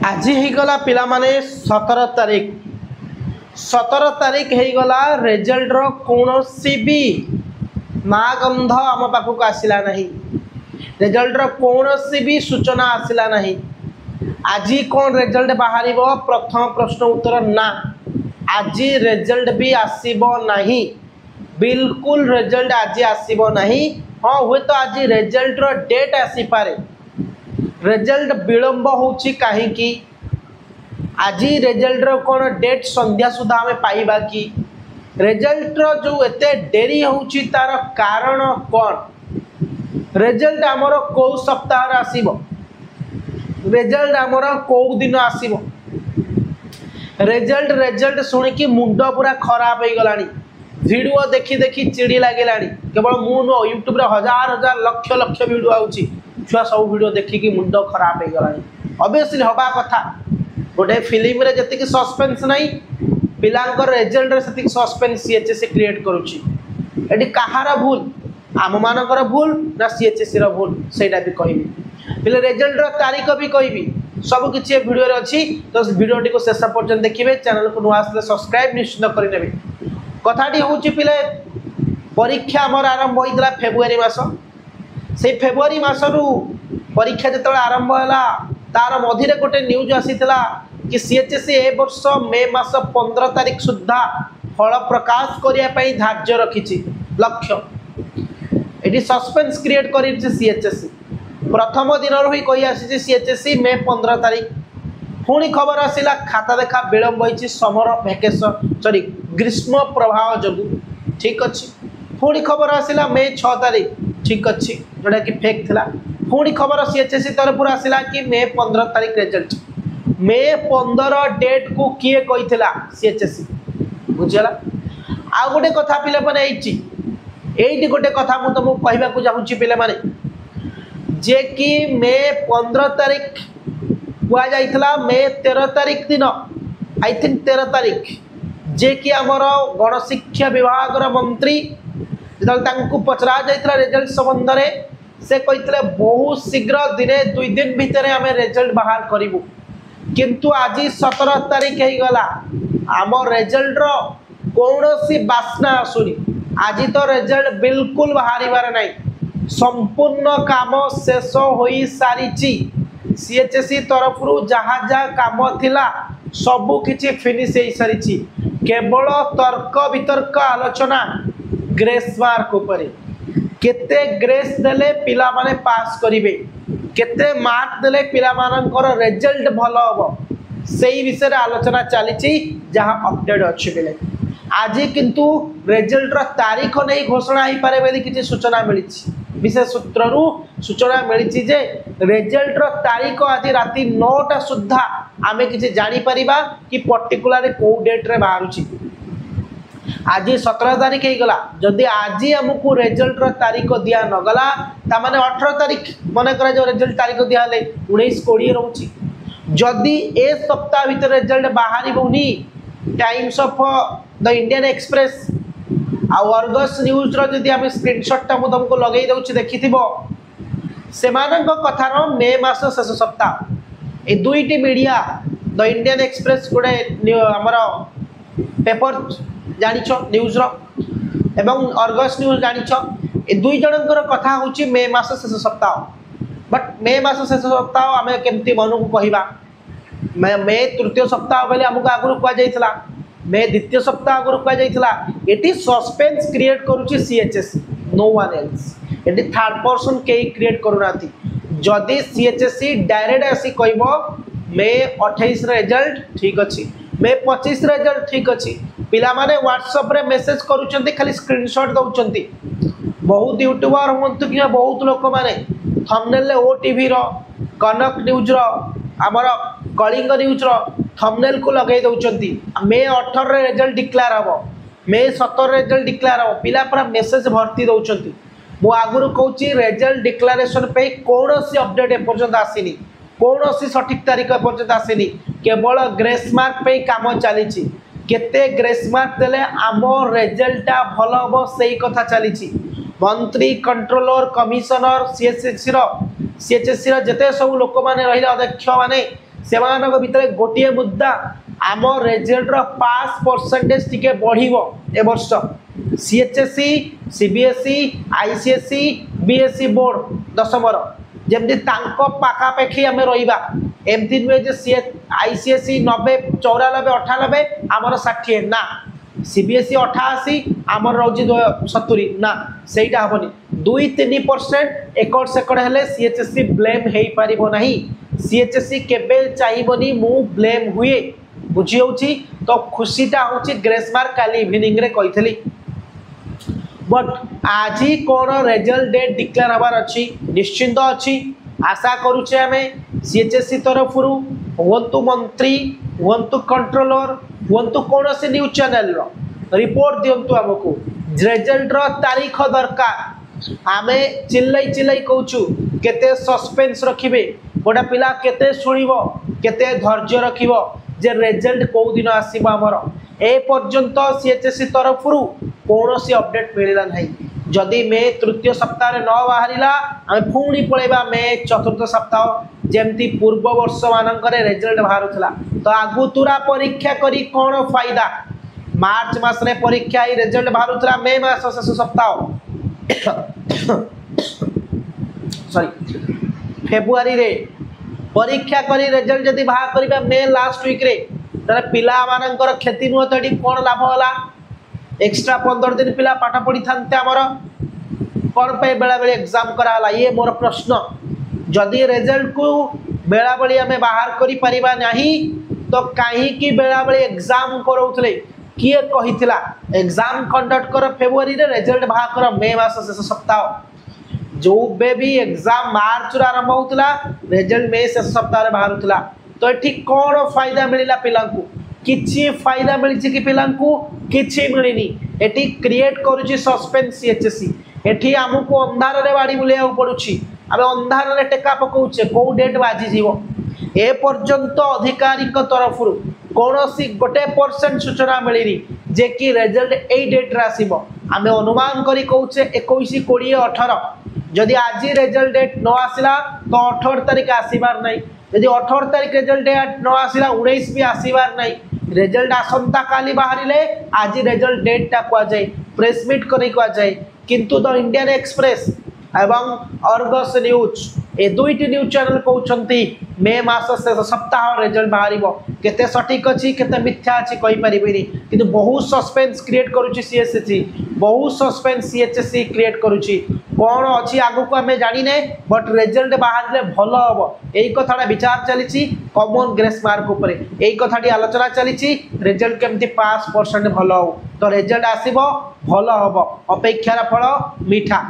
आज होगला पिला माने 17 तारीख 17 तारीख होगला रिजल्ट रो कौन सी भी ना गंध आम पाखक आसला नहीं। रिजल्ट रो कौन सी भी सूचना आसला नहीं। आज कौन रिजल्ट बाहर प्रथम प्रश्न उत्तर ना। आज रिजल्ट भी आसब नहीं। बिल्कुल रिजल्ट आज आसब नहीं। हाँ हुए तो आज रिजल्ट रो डेट आसीपारे। रिजल्ट विलंब होची कहीं आज रिजल्ट रो कौन डेट संध्या सुधा आम पाइबा कि रिजल्ट रो जो एते डेरी होची तार कारण कौन। रिजल्ट आमर कौ सप्ताह आसीबो। रिजल्ट आमर कौ दिन आसीबो। रिजल्ट शुणिकी मुंड पूरा खराब हो गलानी। वीडियो देखी देखी चिड़ी लगे केवल मु यूट्यूब रे हजार हजार लक्ष लक्ष वीडियो आउची। छुआ सब वीडियो देखिकी मुंड खराब हो गलानी। ऑब्वियसली हवा कथा गोटे फिल्म रे जति सस्पेंस नहीं पिलांकर रिजल्ट रे सेति सस्पेंस सीएचएससी क्रिएट करूची। एडी कहार भूल आम मानकर भूल ना सीएचएससी रो भूल सेटा भी कहबी। पिले रिजल्ट रो तारीख भी कहबी। सब किछि वीडियो रे अछि तो वीडियो टी को शेष पर्यंत देखिबे। चैनल को नुआ आसले सब्सक्राइब निश्चित करि नेबे। कथाटी होची पिले परीक्षा हमर आरंभ होइतला फेब्रुआरी मास। से फेब्रुआरी मासरू परीक्षा जतले आरंभ होला तार मझिरे गोटे न्यूज आसीथिला कि सीएचएससी ए वर्ष मे मास 15 तारीख सुद्धा फल प्रकाश करिया पई धार्य रखिछि लक्ष्य। एटी सस्पेंस क्रिएट करिछि सीएचएससी। प्रथम दिन ही कही आसी सीएचएससी मे 15 तारीख। पुणी खबर आसिला खाता देखा विलंब होइछि समर वैकेशन सॉरी ग्रीष्म प्रभाव जगु। ठीक अच्छी। पुणी खबर आसिला मे 6 तारीख। ठीक अच्छी जोटा कि फेक थिला। पुणी खबर सीएचएससी तरफ आसिला कि मे 15 तारीख रिजल्ट। मे 15 डेट को किए कहिथिला सीएचएससी बुझला। आ गोटे कथा पिले माने एइटी गोटे कथा मु तुमको कहबा को चाहूची पिले माने जे कि मे 15 तारीख हुआ जाइथिला। मे 13 तारीख दिन आई थिंक 13 तारीख जे कि आमर गणशिक्षा विभाग मंत्री जो पचरा जाइथिला रिजल्ट संबंध में से कहते बहुत शीघ्र दिने 2 दिन भितर आम रिजल्ट बाहर करूँ। किंतु आज 17 तारीख हो गला आम रिजल्ट रो कौन सी बास्ना आसुनी। आज तो रिजल्ट बिल्कुल बाहर नहीं। संपूर्ण काम शेष हो सारी। सीएचएससी तरफ जहाँ जहाँ काम थिला सबु किछि फिनिश हो सारी। केवल तर्क वितर्क आलोचना ग्रेस मार्क ऊपर केते ग्रेस देले पिला माने पास करिवे केते मार्क देले पिला मानकर रिजल्ट भलो हबो सेही विषय आलोचना चली जहाँ अपडेट अच्छी बेले। आज किंतु रिजल्ट रो तारीख नहीं घोषणा हो पारे बेली किछि सूचना मिली। विशेष सूत्र सूचना मिली जे रिजल्ट रो तारीख आज राति 9टा सुद्धा आमे किछि जानि परिबा कि पर्टिकुलर को डेट रे बाहरुची। आज 17 तारीख हो गला। जदि आज आमको रिजल्ट रो तारीख दिया न गला तामाने 18 तारीख मन करा जो रिजल्ट तारीख दिया ले 19 20 रहउची। जदि ए सप्ताह भीतर रिजल्ट बाहरी बोनी Times of the Indian Express आ अर्गस न्यूज रो जदि हम स्क्रीनशॉट ता मु तुमको लगेई दउची देखिथिबो सेमानक कथार मे मास शेष सप्ताह ए दुईटी मीडिया द इंडियन एक्सप्रेस गोटे हमर पेपर जानिछ न्यूज रो एवं अर्गस न्यूज जानिछ ए दुई जनकर कथा होची मे मास शेष सप्ताह। बट मे मास शेष सप्ताह आमे केमती मन को कहिबा मे तृतीय सप्ताह बेले हमको आगुर कुआ जाइथिला। मे द्वितीय सप्ताह आगुर कुआ जाइथिला। एटी सस्पेंस क्रिएट करूची सीएचएससी नो वन एल्स। एटी थर्ड पर्सन केही क्रिएट करूनाथि। जदि सीएचएससी डायरेक्ट आसी कहबो मे 28 रिजल्ट ठीक अछि मे 25 रिजल्ट ठीक अछि पिला माने व्हाट्सएप रे मेसेज करूचंती खाली स्क्रीनशॉट दउचंती। बहुत यूट्यूबर होंतु कि बहुत लोक माने थंबनेल ले ओटीवी रो कनक न्यूज रो हमर कलिंग न्यूज रो थंबनेल को लगाई दउचंती। मे 18 रे रिजल्ट डिक्लेयर हबो मे 17 रिजल्ट डिक्लेयर हबो पिला पूरा मेसेज भर्ती दउचंती। मु आगुरु कहूची रिजल्ट डिक्लेरेशन पे कोनोसी अपडेट ए पर्यंत आसीनी कोनोसी सठिक तारीख ए पर्यंत आसीनी। केवल ग्रेस मार्क पे काम चली। केते ग्रेस मार्क देले आम रिजल्ट भल हम से कथा चली। मंत्री कंट्रोलर कमिशनर सीएचएससी रो जेते सब लोक माने रहिले अध्यक्ष माने सेमानक भितर गोटे मुद्दा आम रिजल्ट पास परसेंटेज टिके बढ़िबो ए वर्ष सीएचएससी सीबीएसई आईसीएसई बीएसई बोर्ड दशमर जमती पाखापाखि आम रहा एमती नुहे जे आईसीएसई 90 94 98 आमर 60 ना सीबीएसई 88 आमर रोज 70 ना सेटा हेनी 2-3% एकड़ सेकड़ हेले सीएचएससी ब्लेम हो पार ना सीएचएससी केबे चाहिए मु ब्लेम हुए बुझी होची तो खुशीटा होची ग्रेस मार्क काली इवनिंग रे कही बट आज कौन रिजल्ट डेट डिक्लेयर हबार अच्छी निश्चिंत अच्छी आशा करुचे आम सीएचएससी तरफ हूँ मंत्री हूँ कंट्रोलर हूँ कौन से न्यूज चैनल रिपोर्ट दिंतु आमको रिजल्ट तारीख दरकार आम चिल्लाई चिल्लाई कहूँ केते सस्पेंस रखिबे गोटे पिला केते शुणिबो केते धैर्य रखिबो जे रिजल्ट कौ दिन आसीबो हमर ए पर्यंत सीएचएससी तरफ कौन सी अपडेट मिलला नहीं जदि मे तृतीय सप्ताह न बाहरिला आम पुणी पलैबा मे चतुर्थ सप्ताह जेमती पूर्व वर्ष मानकर रिजल्ट बाहरुला तो आगु तुरा परीक्षा करी कौन फायदा मार्च मास रे परीक्षा ही रिजल्ट बाहरुला मे मास शेष सप्ताह सॉरी फेब्रुआरी रे परीक्षा करी रिजल्ट जदि बाहर करिबा मे लास्ट वीक रे तारे पिला मानकर क्षति नुह तो एटी कोन लाभ होला एक्स्ट्रा 15 दिन पिला पाठ पढ़ी थांते आमर कौन पे बेला बेले एग्जाम कराला ये मोर प्रश्न जदि रिजल्ट को बेला बेली आम बाहर करि परिबा नहीं तो कहीं बेला बेले एग्जाम करौथले किए कहिथिला एग्जाम कंडक्ट कर फेब्रुआरी रे रिजल्ट बाहर कर मे मास शेष सप्ताह जो बे भी एग्जाम मार्च रे आरंभ होतला रिजल्ट मे शेष सप्ताह रे बाहर होतला तो एठी कौन फायदा मिलिला पिलांकु किछि फायदा मिली कि पिलांकु किछि मिलिनी एठी क्रिएट करूची सस्पेंस सीएचएससी एठी हमको अंधार रे बाड़ी बुलिया पड़ुची आमे अंधार रे टेका पकाउचे को डेट बाजी जीवो ए पर्यंत अधिकारी तरफ कौनसी गोटे परसेंट सूचना मिलनी जे कि रिजल्ट ए डेट रे आसीबो आमे अनुमान करी कहूचे 21 20 18 जदि आज रिजल्ट डेट न आसिला तो 18 तारीख आसीबार नहीं यदि 18 तारीख रिजल्ट डेट न आसिला 19 भी आसीबार नहीं रिजल्ट आसंता काली बाहरिले आज रिजल्ट डेट टा कुआ जाए प्रेस मीट करी कुआ जाए किंतु द इंडियन एक्सप्रेस एवं अर्गस न्यूज ए दुईटी न्यूज चैनल कहउछंती मे मास शेष सप्ताह रिजल्ट बाहरिबो केते सटीक अछि केते मिथ्या अछि कहि परिबिनी किंतु बहुत सस्पेंस क्रिएट करूची सीएचएससी बहुत सस्पेंस सीएचएससी क्रिएट करूची कौन अच्छी आगु को आम जाने बट रिजल्ट बाहर भल हम यही कथा विचार चली कॉमन ग्रेस मार्क उपर यही कथाटी आलोचना चली रिजल्ट केमती पास परसेंट भल हो तो रिजल्ट आसब भल हम अपेक्षार फल मीठा।